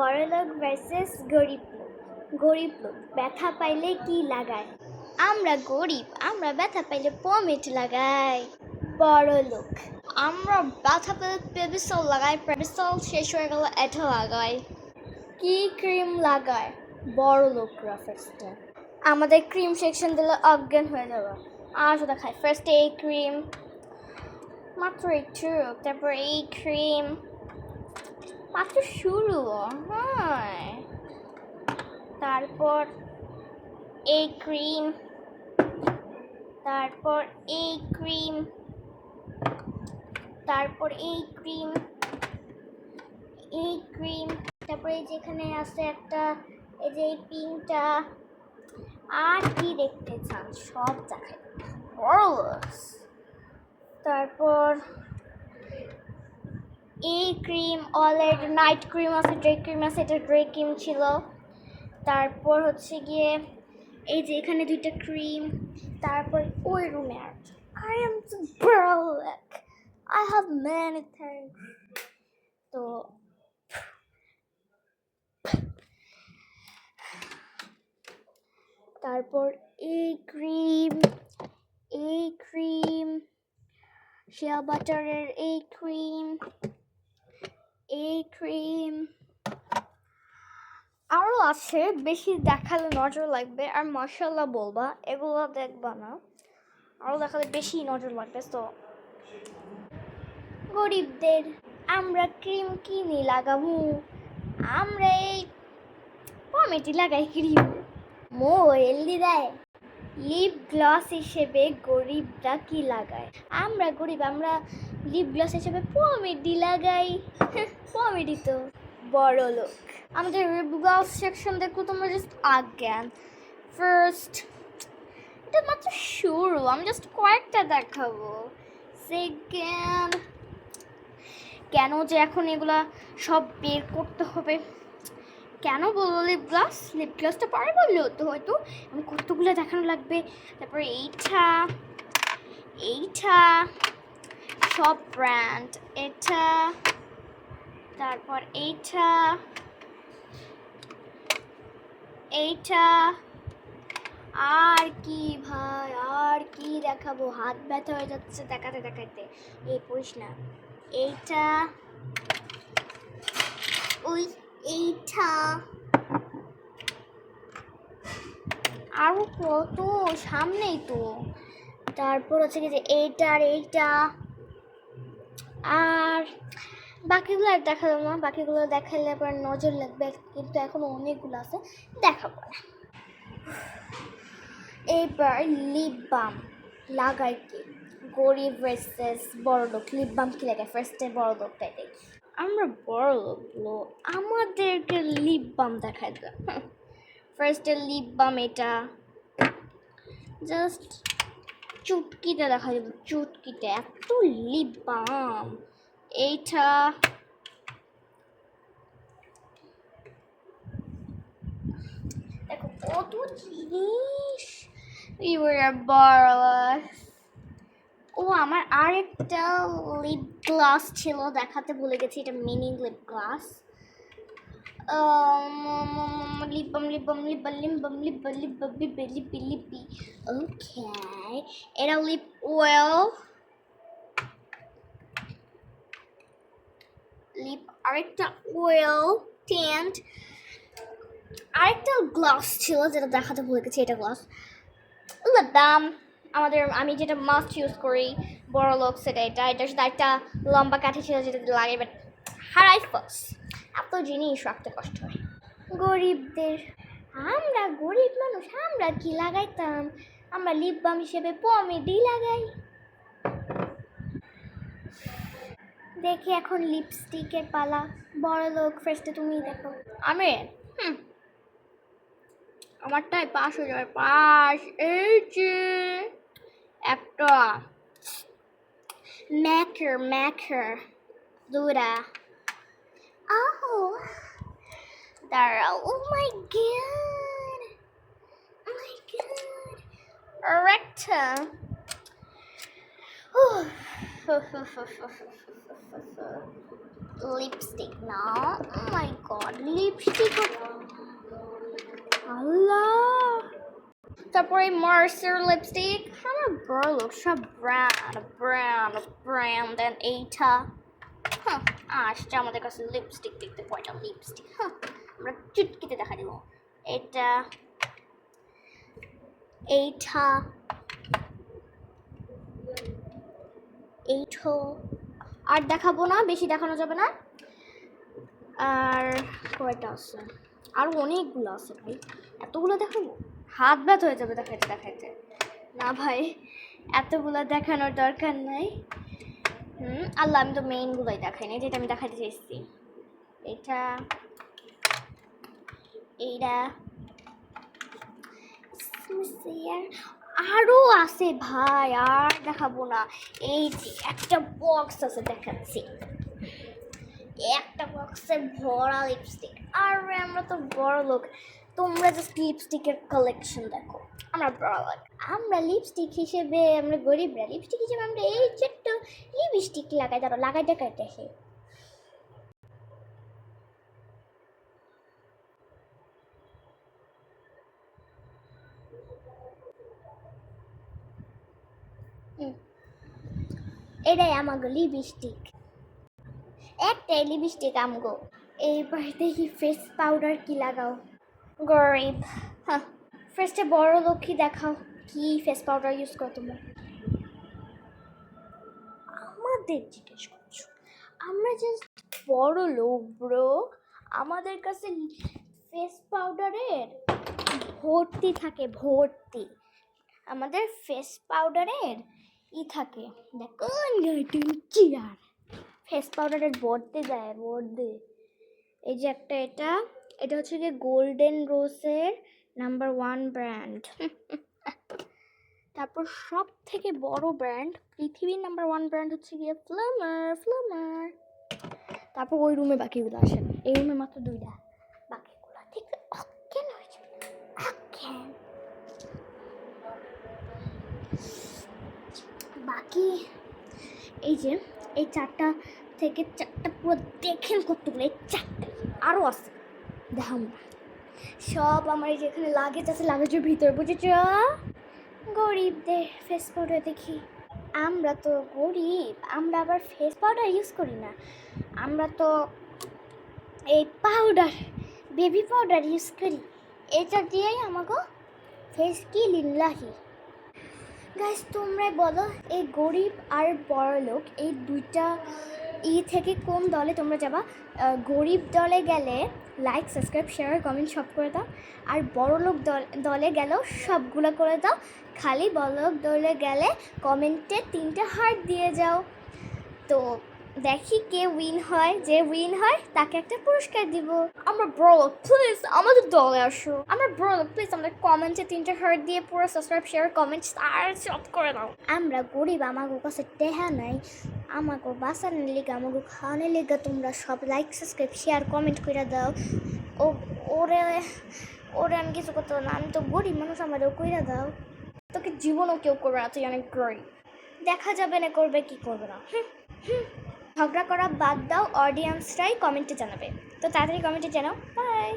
বড়লোক ভার্সেস গরিব লোক। গরিব লোক ব্যথা পাইলে কি লাগায়? আমরা গরিব, আমরা ব্যথা পাইলে পমেট লাগাই। বড়লোক, আমরা ব্যথা পেলে পেবিসল লাগাই, পেবিসল শেষ হয়ে গেলে এটা লাগাই। কি ক্রিম লাগায়? বড়লোকরা ফার্স্টে। আমাদের ক্রিম সেকশন দিলে অজ্ঞান হয়ে যাবে। আর সেটা খাই ফার্স্টে এই ক্রিম, মাত্র একটু, তারপর এই ক্রিম, মাত্র শুরু, হ্যাঁ, তারপর এই ক্রিম, তারপর এই ক্রিম, তারপর এই ক্রিম, এই ক্রিম, তারপরে যেখানে আছে একটা, এই যে এই পিঙ্কটা, আর কি দেখতে চান সব দেখাই। তারপর এই ক্রিম, অলরেডি নাইট ক্রিম আছে, ডে ক্রিম আছে, এটা ডে ক্রিম ছিল। তারপর হচ্ছে গিয়ে এই যে এখানে দুইটা ক্রিম, তারপর ওই রুমে আর I am the brolic, I have many things. তো তারপর এই ক্রিম, এই ক্রিম, শিয়া বাটারের এই ক্রিম, এই ক্রিম, আরও আছে, বেশি দেখালে নজর লাগবে আর মশলা বলবা, এগুলো দেখবা না, আরও দেখালে বেশি নজর লাগবে। তো গরিবদের আমরা ক্রিম কিনি লাগাবো, আমরা এই পমেটি লাগাই ক্রিম। মো হেলদি দেয়। লিপ গ্লস হিসেবে গরিবরা কি লাগায়? আমরা গরিব, আমরা লিপ গ্লস হিসেবে পমেটি লাগাই। পমেটি তো বড় লোক। আমাদের লিপ গ্লস সেকশন দেখো তোমরা, জাস্ট আজ্ঞান। ফার্স্ট, এটা মাত্র শুরু, আমি জাস্ট কয়েকটা দেখাবো। সেকেন্ড, কেন যে এখন এগুলা সব বের করতে হবে? কেন বলবো লিপ গ্লাস? লিপ গ্লাসটা পরে বললেও তো হয়তো, আমি কতগুলো দেখানো লাগবে। তারপরে এইটা, এইটা সব ব্র্যান্ড, এটা, তারপর এইটা, এইটা, আর কি ভাই, আর কি দেখাবো? হাত ব্যথা হয়ে যাচ্ছে দেখাতে দেখাতে। এই পড়িস না। এইটা, ওই এইটা, আরো কত সামনেই তো। তারপর হচ্ছে কি যে এইটা আর এইটা, আর বাকিগুলো আর দেখাবো না, বাকিগুলো দেখালে আবার নজর লাগবে, কিন্তু এখনো অনেকগুলো আছে, দেখাবো না। এবার লিপ বাম লাগাই কি? গরিব ভার্সেস বড় লোক, লিপ বাম কি লাগায়? ফার্স্টে বড় লোকটাই দেখি। আমরা বড় লোক, আমাদেরকে লিপ বাম দেখায় দেয়। ফার্স্টে লিপ বাম এটা, জাস্ট চুটকিতে দেখা যাবে, চুটকিতে এত লিপ বাম। এইটা, দেখো কত জিনিস। ও আমার আরেকটা লিপ গ্লাস ছিল, দেখাতে ভুলে গেছি, এটা mini lip gloss. Lip balm, lip balm, lip balm, lip balm, lip balm, lip balm, lip লিপি লিপি। ওকে, এটা লিপ অয়েল, লিপ আরেকটা অয়েল টেন্ট, আরেকটা গ্লাস ছিল যেটা দেখাতে ভুলে গেছি, এটা গ্লাস। লিপ বাম আমাদের, আমি যেটা মাস্ট ইউজ করি বড় লোক, সেটা এটা। এটার সাথে একটা লম্বা কাঠি ছিল যেটা লাগে, বাট হারাই ফার্স, এত জিনিস রাখতে কষ্ট হয়। গরিবদের, আমরা গরিব মানুষ, আমরা কি লাগাইতাম? আমরা লিপ বাম হিসেবে পমেডি লাগাই। দেখি এখন লিপস্টিকের পালা। বড় লোক ফার্স্টে তুমি দেখো। আমি আমারটাই পাস হয়ে যাবে, পাস। এই যে একটা ম্যাকার, ম্যাকার দুরা। দাঁড়াও, ও মাই গড, ও মাই গড, আরেকটা। লিপস্টিক না, ও মাই গড, লিপস্টিক, আল্লাহ। তারপরে মার্সের লিপস্টিক, আমার বড় লোক সব ব্র্যান্ড ব্র্যান্ড ব্র্যান্ড দেন এইটা। হ্যাঁ, আসছে আমাদের কাছে লিপস্টিক দেখতে, কয়টা লিপস্টিক, হ্যাঁ আমরা চুটকিতে দেখা দিব। এটা, এইটা, এইটো, আর দেখাবো না, বেশি দেখানো যাবে না। আর কয়টা আছে, আর অনেকগুলো আছে ভাই, এতগুলো দেখাবো হাত ব্যথা হয়ে যাবে দেখাইতে দেখাইতে। না ভাই, এতগুলো দেখানোর দরকার নাই। আল্লাহ, আমি তো মেইনগুলোই দেখাইনি, যেটা আমি দেখাতে চাইছি। এটা, এইটা, আরও আছে ভাই, আর দেখাবো না। এই যে একটা বক্স আছে, দেখাচ্ছি, একটা বক্সে ভরা লিপস্টিক। আর আমরা তো বড় লোক, তোমরা জাস্ট লিপস্টিকের কালেকশন দেখো। আমরা বড় লোক, আমরা লিপস্টিক হিসেবে, আমরা গরিবরা লিপস্টিক হিসেবে আমরা এই ছোট্ট লিপস্টিক লাগাই, ধরো লাগাই দেখাই দেখে। এটাই আমাগো লিপস্টিক, একটাই লিপস্টিক আমগো। এইবার দেখি ফেস পাউডার কি লাগাও, গরিব। হ্যাঁ, ফার্স্টে বড় লক্ষ্মী দেখাও, কি ফেস পাউডার ইউজ করো তোমরা? আমাদের জিজ্ঞেস করছো, আমরা জাস্ট বড় লোক ব্রো, আমাদের কাছে ফেস পাউডারের ভর্তি থাকে, ভর্তি। আমাদের ফেস পাউডারের থাকে, দেখুন চিয়ার ফেস পাউডারের ভর্তি যায়, ভর্তি। এই যে একটা, এটা হচ্ছে গিয়ে গোল্ডেন রোজের নাম্বার 1 ব্র্যান্ড। তারপর সব থেকে বড় ব্র্যান্ড, পৃথিবীর নাম্বার 1 ব্র্যান্ড হচ্ছে গিয়ে ফ্লামার। তারপর ওই রুমে বাকিগুলো আসে না, এই রুমে মাত্র 2টা, বাকিগুলো ঠিক অজ্ঞান হয়ে যাবে, অজ্ঞান। বাকি এই যে এই 4টা থেকে 4টা পুরো দেখেন কতগুলো, এই 4টা আরও আছে, দেখাম না সব। আমার এই যেখানে লাগেজ আছে, লাগেজের ভিতরে, বুঝেছ? গরিবদের ফেস পাউডার দেখি। আমরা তো গরিব, আমরা আবার ফেস পাউডার ইউজ করি না, আমরা তো এই পাউডার, বেবি পাউডার ইউজ করি। এটা দিয়েই আমাকে ফেস কি লিনলাহি। গাইস, তোমরাই বলো, এই গরিব আর বড়লোক এই দুইটা থেকে কোন দলে তোমরা যাবা? গরিব দলে গেলে লাইক, সাবস্ক্রাইব, শেয়ার, কমেন্ট সব করে দাও। আর বড়লোক দলে গেলেও সবগুলো করে দাও। খালি বড়লোক দলে গেলে কমেন্টে 3টে হার্ট দিয়ে যাও। তো দেখি কে উইন হয়, যে উইন হয় তাকে একটা পুরস্কার দিব। আমরা বড়লোক, প্লিজ আমাদের দলে আসো। আমরা বড়লোক, প্লিজ আমাদের কমেন্টে 3টে হার্ট দিয়ে পুরো সাবস্ক্রাইব, শেয়ার, কমেন্ট আর সব করে দাও। আমরা গরিব, আমাকে কাছে টেহা নাই, আমাকে বাঁচানোর লেগে, আমাকে খাওয়ানোর লেগে তোমরা সব লাইক, সাবস্ক্রাইব, শেয়ার, কমেন্ট করে দাও। ওরে আমি কিছু করতে না, আমি তো গরিব মানুষ, আমারও কইরা দাও। তোকে জীবনও কেউ করবে না, তুই অনেক গরিব। দেখা যাবে না করবে কি করবে না। ঝগড়া করা বাদ দাও, অডিয়েন্সরাই কমেন্টে জানাবে। তো তাড়াতাড়ি কমেন্টে জানাও। বাই।